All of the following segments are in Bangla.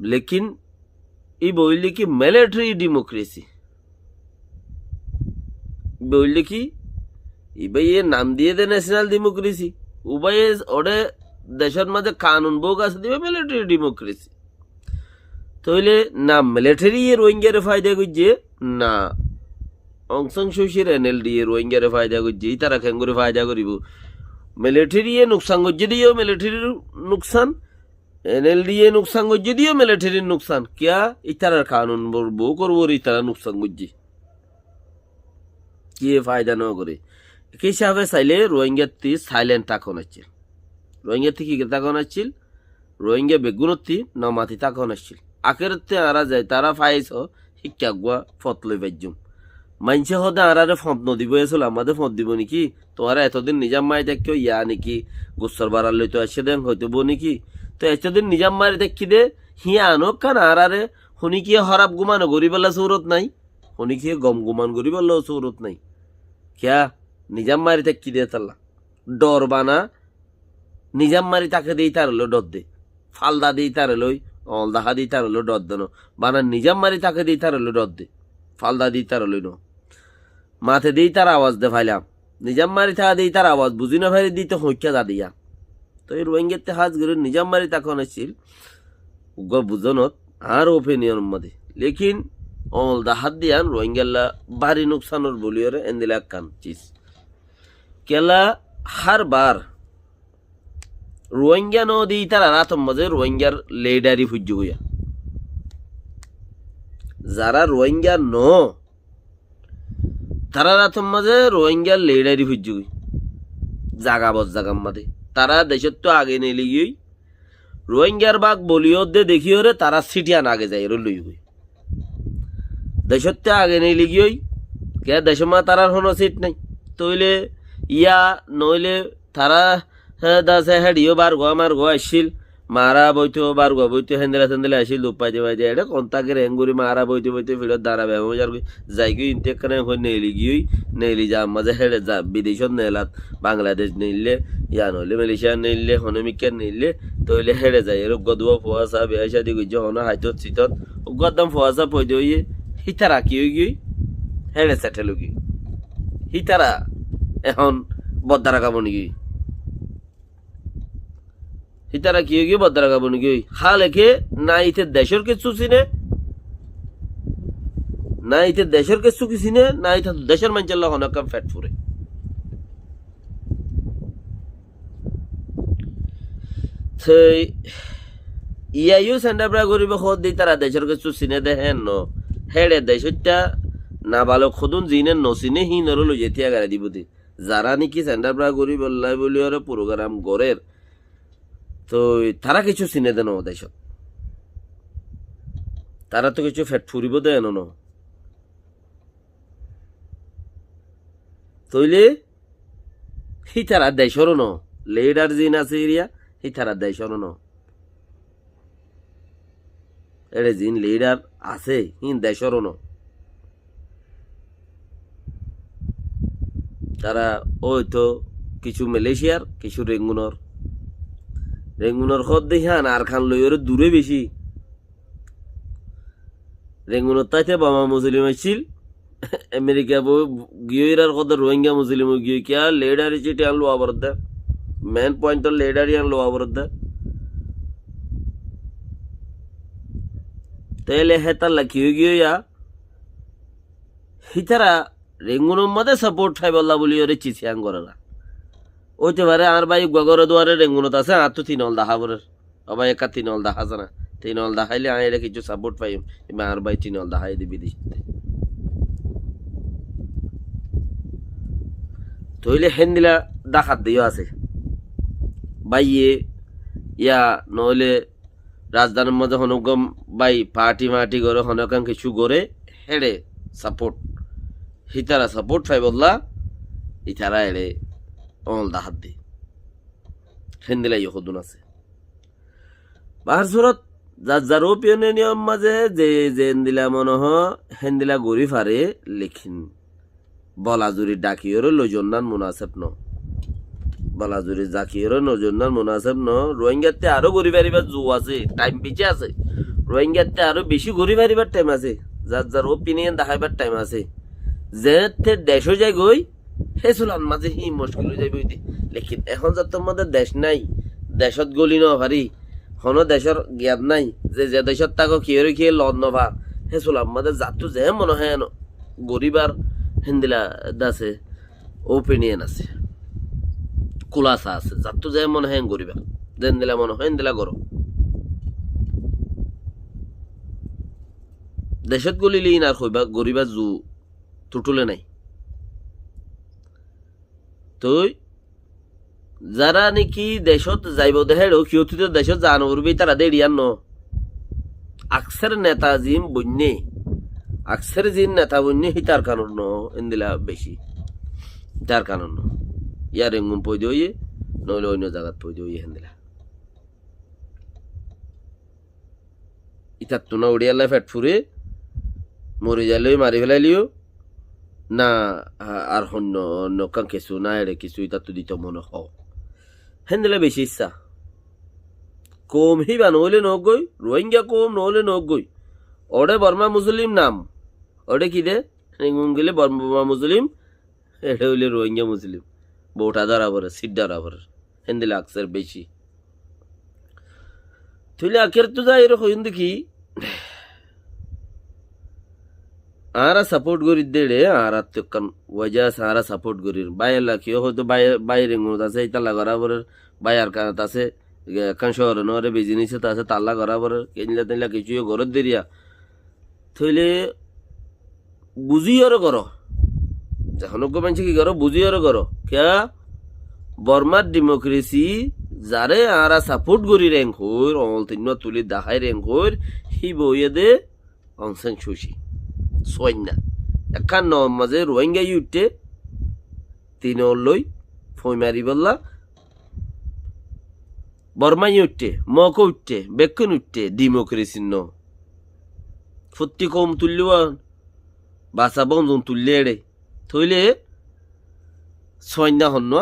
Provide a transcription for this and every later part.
लेकिन ये बोलले कि मिलिट्री डेमोक्रेसी बोलले कि भाई ये नाम दिए दे ন্যাশনাল ডেমোক্রেসি উভয় ওরে দেশের মধ্যে কানুন বোগ আছে দিবে মিলিটারি ডেমোক্রেসি তাহলে না মিলিটারি রোহিঙ্গারে ফায়দা করছে না অং সান সু চির এনএলডি রোহিঙ্গারে ফায়দা করছে তারা কেঙ্গুরে ফায়দা করিব মিলিটারি নুকসান করছে দিও মিলিটারির নুকসান এনএলডি নুকসান করছে দিও মিলিটারির নুকসান কিয়া ইতারার কানুন বো করবো ইতারা নুকসান করছে কি ফায়দা ন করে একই হিসাবে চাইলে রোহিঙ্গাতি সাইলেন্ট তাকন আসছিল রোহিঙ্গাতি কি তাকন আসছিল রোহিঙ্গা বেগুনতি নমাতি তাকন আসছিল আখেরতে আরা যায় তারা ফাইছ শিক্ষা গুয়া ফত লই বাজ্যুম মানছে হদে আরারে ফত নদিব এসল আমাদের ফত দিব নাকি তোরা এতদিন নিজাম মারি দেখিও ইয়া নাকি গোসর বাড়ার লইতো আসে দেন হইতে বো নাকি তো এতদিন নিজাম মারি দেখি দে হিয়া আনোক কান আরারে শুনি কি হরাপ গুমানো গরিবেলা চৌরত নাই শুনি কি গম গুমান গরিবেলা চৌরত নাই কিয়া নিজাম মারি দেখি দে তাল্লা ডর বানা নিজাম মারি তাকে দিই তার হলো ডর দে ফালদা দিই তার লই অলদাহা দিই তার হলো ডর দেন বানা নিজাম মারি তাকে দিই তার হলো ডর দে ফালদা দিই তার লই ন মাথে দিই তার আওয়াজ দে ফাইলাম নিজাম মারি থাকা দিই তার আওয়াজ বুঝি না ভাই দিতে হইকা দা দিয়া তো এই রোহিঙ্গাতে হাজ গরে নিজাম মারি তখন আসছিল উগ্র বুঝনত আর ওপিনিয়ন মধ্যে লেকিন অলদাহা দিয়ান রোহিঙ্গাল্লা বাড়ি নুকসানোর বলিওরে এন্দিলা কান চিজ কেলা হার বার রোহিঙ্গা নদী তারা রাতম মাঝে রোহিঙ্গার লেডারি ফুজ্য হইয়া যারা রোহিঙ্গা ন তারা রাতম মাঝে রোহিঙ্গার লেডারি ফুজ্য হই জাগা বজ জাগার মাঝে তারা দেশের তো আগে নেই লিগিয়ে রোহিঙ্গার বাঘ বলিও দে দেখিও রে তারা সিটিয়ান আগে যায় লই হই দেশের তো আগে নেই লিগিয়ে কে দেশ মা তারার কোনো সিট নাই তইলে ইয়া নইলে তারা দাসে হেডিও বার গো আমার গো আসছিল মারা বইতো বার গো বইতো হেন্দেলা হেন্দেলা আসছিল দুপাইতে পাইতে এটা কন্তাকে রেঙ্গুরি মারা বইতে বইতে ফিরত দাঁড়া ব্যবহার যাই গিয়ে ইন্টেকখানে হয়ে নেলি গিয়ে নেলি যা মাঝে হেডে যা বিদেশত নেলাত বাংলাদেশ নিলে ইয়া নইলে মালয়েশিয়া নিলে হনমিকা নিলে তইলে হেডে যায় এর গদুয়া ফোয়াশা বিয়া শাদি গুজ হন হাইতত চিতত গদম ফোয়াশা পইতে হইয়ে হিতারা কি হই গিয়ে হেডে সেটেল গিয়ে হিতারা এখন বদ্দারা কামনি গিয়ে হিতারা কি হয়ে গিয়ে বদ্দারা কামনি গিয়ে হা লেখে না ইতে দেশের কিছু চিনে না ইতে দেশের কিছু কি চিনে না ইতে দেশের মানুষের লগ অনেক ফ্যাট ফুরে ইয়াইও সেন্টারপ্রা করিব খোদ দি তারা দেশের কিছু চিনে দেখেন ন হেড়ে দেশটা না ভালো খোদুন জিনে নচিনে হি নরল যেতিয়া গাড়ি দিব দি যারা নাকি সেন্টারপ্রা করি বললাই বলি ওরা প্রোগ্রাম গড়ের তো তারা কিছু চিনে দেন দেশত তারা তো কিছু ফেট ফুরিব দেন ন তইলে হি তারা দেশর ন লিডার জিন আছে এরিয়া হি তারা দেশর ন এরে জিন লিডার আছে হিন দেশর ন তারা ওই তো কিছু মালয়েশিয়ার কিছু রেঙ্গুনর খদ দেখান আর খান লই ওর দূরে বেশি রেঙ্গুনর তাইতে বামা মুসলিম আসছিল আমেরিকা গিয়ের কত রোহিঙ্গা মুসলিম গিয়ে কিয়া লেডারি চিটি আনলো আবার দা মেন পয়েন্ট লেডারি আনলো আবার দা তাইলে হেতার লাখি গিয়া হিতারা রেঙ্গুনের মধ্যে সাপোর্ট খাই বললা বলি ওরে চিচিয়াং করে না ওইতে পারে আর ভাই গগরে দুয়ারে রেঙ্গুনত আছে আর তো তিনল দেখা বরের আবার একা তিনল দেখা জানা তিনল দেখাইলে আমি এটা কিছু সাপোর্ট পাইম এবার আর ভাই তিনল দেখাই দিবি দিতে তইলে হেন্দিলা ডাকাত দিও আছে বাইয়ে ইয়া নইলে রাজধানীর মধ্যে হনগম বাই পার্টি মাটি করে হনকান কিছু করে হেডে সাপোর্ট হিতারা সাপোর্ট পাই বললা ইতারা এড়ে অল দাহাত দি হেন্দিলা ইহদুন আছে বাহার সুরত যার যার ওপিয়নে নিয়ম মাঝে যে হেন্দিলা মনে হ হেন্দিলা গড়ি ফারে লিখিন বলাজুরি ডাকিওর লজন্নান মুনাসেব ন বলাজুরি জাকিওর নজন্নান মুনাসেব ন রোহিঙ্গাতে আরো গড়ি ফারিবার জো আছে টাইম পিছে আছে রোহিঙ্গাতে আরো বেশি ঘুরি মারিবার টাইম আছে, যার যার ওপিনিয়ন দেখাইবার টাইম আছে। যে দেশ যায় গই হে চুলান মাঝে হি মুশকিল হয়ে যাইব। লেকিন এখন যার তোমাদের দেশ নাই, দেশত গলি ন পারি, হন দেশের জ্ঞান নাই যে যে দেশত তাকে কিয়ে কিয়ে লদ নভা হে চুলাম মাঝে যাতো যে মনে হয় গরিবার হিন্দিলা আছে ওপিনিয়ন আছে, কুলাসা আছে, যাতো যে মনে হয় গরিবার যেন দিলা মনে হয় দিলা গরম দেশত গলিলি না কইবা গরিবা জু টুটুলে নাই। তো যারা নাকি দেশত যাইব দেহের সিয়তিত দেশত জান করবি তারা দেড়িয়ান ন আকসের নেতা জিম বন্যে, আকসের জিন নেতা বন্যে হি তার কারণ ন এন্দিলা বেশি তার কারণ ন ইয়ার এঙ্গুম পই দিয়ে নইলে অন্য জায়গাত পই দিয়ে হেন্দিলা ইতার তো না উড়িয়াল্লা ফেট ফুরে মরে যাইলে মারি ফেলাইলিও না আর অন্য অন্য কান কিছু না এড়ে কিছু ইতার তো দিত মনে হও হেন্দিলা বেশি ইচ্ছা কম হিবা নহলে নগই রোহিঙ্গা কম নহলে নগই ওরে বর্মা মুসলিম নাম ওরে কি দে গেলে বর্মা মুসলিম এটা হইলে রোহিঙ্গা মুসলিম বোটা ধরা পরে সিট ধরা পরে হেন্দিলা আকসের বেশি তুইলে আখের তো যাই এরকম দেখি আরা সাপোর্ট করি দেড়ে আর আত্মকান ওয়াজা সারা সাপোর্ট করি বাইরে লাখিও হয়তো বাইরে গুণ আছে তালা করা পরে বাইয়ার কানত আছে কান শহর নরে বিজনেস আছে তাল্লা করা পরে কিনলে তিনলা কিছু ঘরের দেরিয়া থইলে বুঝিও করো যখন মানুষ কি করো বুঝিও করো কেয়া বর্মার ডেমোক্রেসি যারে আরা সাপোর্ট করি র্যাঙ্ক হইর অল তিন তুলি দেখাই র্যাঙ্ক হইর হি বইয়ে দে অংসাং সুশি সৈন্যা এখান ন মাঝে রোহিঙ্গা উঠে তিন লই ফই মারি বললা বর্মাই উঠে মক উঠে বেক্ষণ উঠে ডেমোক্রেসি ন ফুটি কম তুললিও বাসা বন্ধন তুললে এড়ে থইলে সৈন্যা হন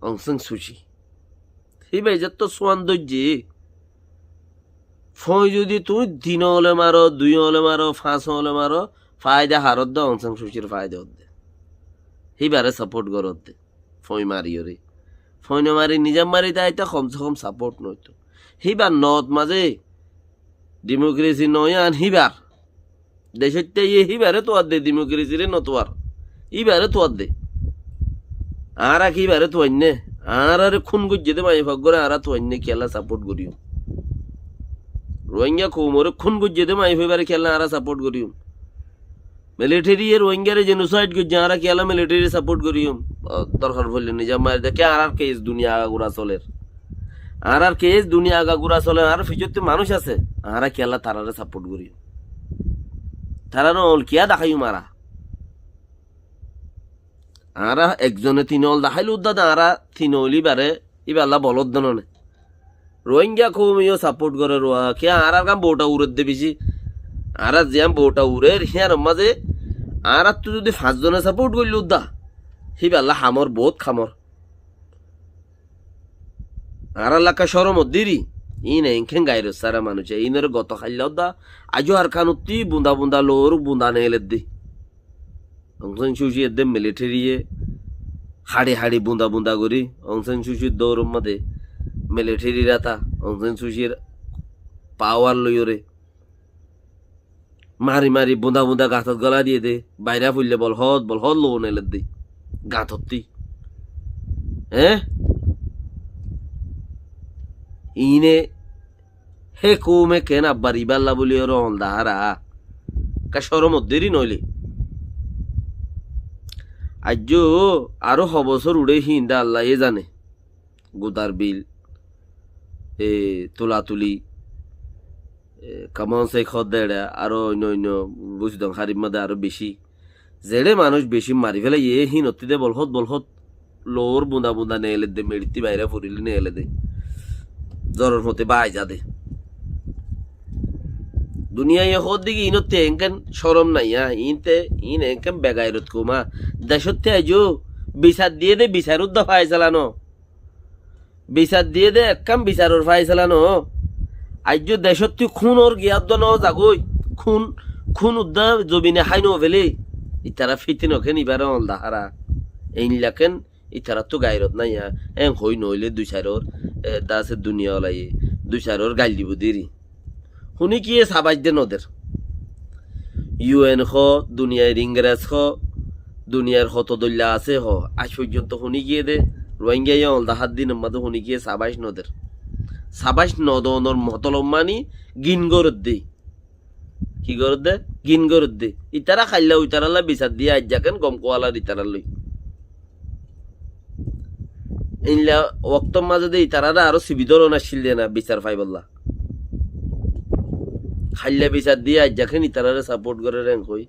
অংসাং সুশি সেই বাইজার তো সোয়ান দর্জি ফই যদি তুমি দিন হলে মারো দুই হলে মারো পাঁচ হলে মারো ফায়দা হারত দে অংসাং সুশির ফায়দা হতে সেইবারে সাপোর্ট করত দে ফই মারিও রে ফই না মারি নিজাম মারি তাই কমসে কম সাপোর্ট নইতো সেইবার নত মাঝে ডেমোক্রেসি নয় আন হিবার দেশতে হিবারে তোয়ার দে ডেমোক্রেসি রে নতোয়ার ইবারে তোয়ার দে আর কিবারে তো অন্য আর আরে খুন গুজে দে মাই ভাগ করে আর তো অন্য খেলা সাপোর্ট করিও রোহিঙ্গা কোমরে খুন গুজে দে মাই ভাইবারে খেলা আর সাপোর্ট করিও মিলিটারি এর রোহিঙ্গারে জেনোসাইড গুজে আর খেলা মিলিটারি সাপোর্ট করিও দরকার বললে নিজাম মার দেখে আর কেস দুনিয়া আগাগুড়া চলে আর কেস দুনিয়া আগাগুড়া চলে আর ফিজতে মানুষ আছে আর খেলা তারারে সাপোর্ট করিও তারা নল কিয়া দেখাইও মারা আরা একজনে তিনল দেখাইল উদ্দা আরা তিনলি বারে ইবাল্লা বলদ দনে রোহিঙ্গা কমিও সাপোর্ট করে রোয়া কে আর কাম বউটা উড়ে দে বেশি আর জিয়াম বউটা উড়ে হিয়ার মাঝে আর তো যদি 5 জনে সাপোর্ট করলি উদ্দা হিবাল্লা হামর বহুত খামর আর লাকা সরম দিরি ইন এনখেন গাইর সারা মানুষ ইনের গত খাইলা উদ্দা আজও আর খানুতি বুন্দা বুন্দা লোর বুন্দা নেলে দি অংসাং সুশি এদের মিলিটারি হাড়ি হাড়ি বুন্দা বুন্দা করি অংসাং সুশির দৌড় মধ্যে মিলিটারি রাতা অংসাং সুশির পাওয়ার লইরে মারি মারি বুন্দা বুন্দা গাঁথত গলা দিয়ে দে বাইরা ফুললে বল হদ লো নেলে দে গাঁথতি হ্যাঁ ইনে হে কৌমে কেন আব্বার ইবাল্লা বলি ওর অন্দাহারা কা সরম দেরি নইলে আজ আরো বছর উড়ে হিন্দা আল্লাহ জানে গোদার বিল তুলাতুলি কামন সেই খদ দেড়া আরো অন্য অন্য বুঝতাম হারির মধ্যে আরো বেশি যেড়ে মানুষ বেশি মারি ফেলে হি নত্তিদে বলহত লোর বুন্দা বুন্দা নেলে দে মেড়িতি বাইরে ফুরিলে নেলে দে জ্বরের মতে বাই যা দে দুনিয়া হদ দিকে ইনতে এনকেন সরম নাই ইন এনকেন বেগাইরত কুমা দেশতে আজো বিচার দিয়ে দে বিচারুর দফায় চালানো বিচার দিয়ে দে একদম বিচারুর ফাই চালানো আজ দেশত তুই খুন ওর গিয়াদ ন জাগই খুন খুন উদ্দা জবিনে হাই ন ফেলে ইতারা ফিতি নখে নিবার দাহারা এইলাকেন ইতারা তো গাইরত নাই হই নইলে দুই চারর দাসে দুনিয়া ওলাই দুই চারর গাইল দিব দেরি শুনি কি সাবাজ দে নদের ইউএন হ দুনিয়ার ইংরেজ হ দুনিয়ার হত দল্লা আছে হ আজ পর্যন্ত শুনি গিয়ে দে রোহিঙ্গা দাহার দিন মাদে শুনি গিয়ে সাবাইশ নদের সাবাইশ নদনর মতলব মানি গিন গরত দে কি গরত দে গিন গরত দে ইতারা খাইলা উইতারালা বিচার দিয়ে আজ যাকেন গম কোয়ালার ইতারা লই ইনলা ওক্তর মাঝে দে ইতারারা আরো সিবিদরও নাছিল দে না বিচার পাইবল্লা খাইলা বিচার দিয়ে আজ যাকেন ইতারারে সাপোর্ট করে র্যাঙ্ক হই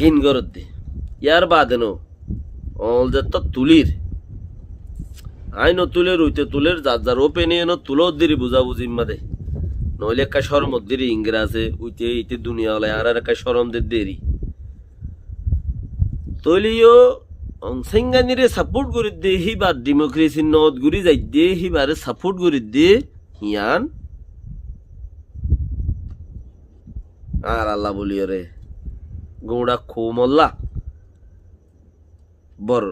গিন গরত দে ইয়ার বাদে নো অল যে তো তুলির আই ন তুলে রইতে তুলের যার যার ওপেন ন তুলো দিরি বুঝাবুঝি মাদে নইলে একটা শরম দিরি ইংরাজে উইতে ইতে দুনিয়া হলে আর একটা শরম দেরি তৈলিও অংসাঙ্গানিরে সাপোর্ট করে দে হিবার ডেমোক্রেসি নদ গুরি যাই দে হিবারে সাপোর্ট করে দে হিয়ান আর আল্লাহ বলিও রে গৌড়া খো মল্লা বর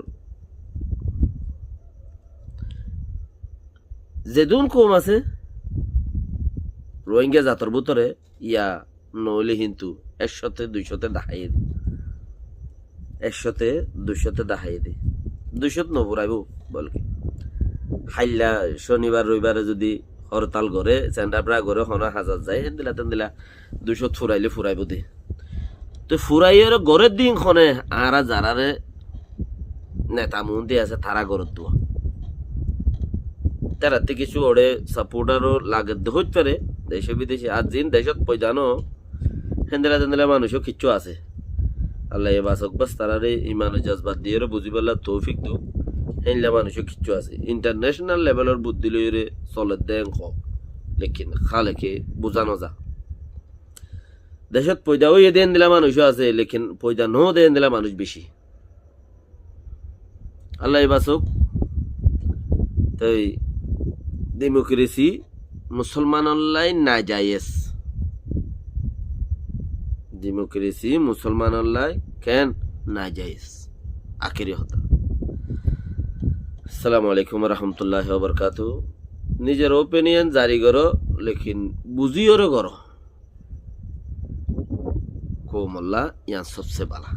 যেদুন কম আছে রোহিঙ্গা জাতর ভিতরে ইয়া নইলে কিন্তু 100-200 দেখাইয়ে দি 100-200 দেখাইয়ে দি 200 নবরাইব বলকে হাইলা শনিবার রবিবারে যদি হরতাল করে চেন্ডাপড়া করে হনা হাজার যায় তেন দিলা 200 ফুরাইলে ফুরাইব দে তো ফুরাইয়ের গড়ের দিন খনে আর যারারে নেতা মন্ত্রী আছে তারা গড়ত দোয়া তারাতে কিছু ওড়ে সাপোর্টারও লাগে হইতে পারে দেশে বিদেশে আর জিন দেশত পয়দানো হেন্দেলা তেন্দেলা মানুষও কিচ্ছু আছে আল্লাহ এ বাসক বাস তারারে ইমান জজবাত দিয়ে বুঝি পারলা তৌফিক দো হেনলা মানুষও কিচ্ছু আছে ইন্টারন্যাশনাল লেভেলের বুদ্ধি লইরে চলে দেন খ লেকিন খালেকে বোঝানো যা দেশত পয়দা ওই দেন দিলা মানুষও আছে লেকিন পয়দা নো দেন দিলা মানুষ বেশি আল্লাহ এ বাসক তাই ডেমোক্রেসি মুসলমানল্লাই না জায়েজ ডেমোক্রেসি মুসলমানল্লাই কেন না জায়েজ আখেরি হতা আসসালামু আলাইকুম রহমতুল্লাহ বরকাতু নিজের ওপিনিয়ন জারি করো লেকিন বুঝিও করো কো মোল্লা ইয়ান সবসে বালা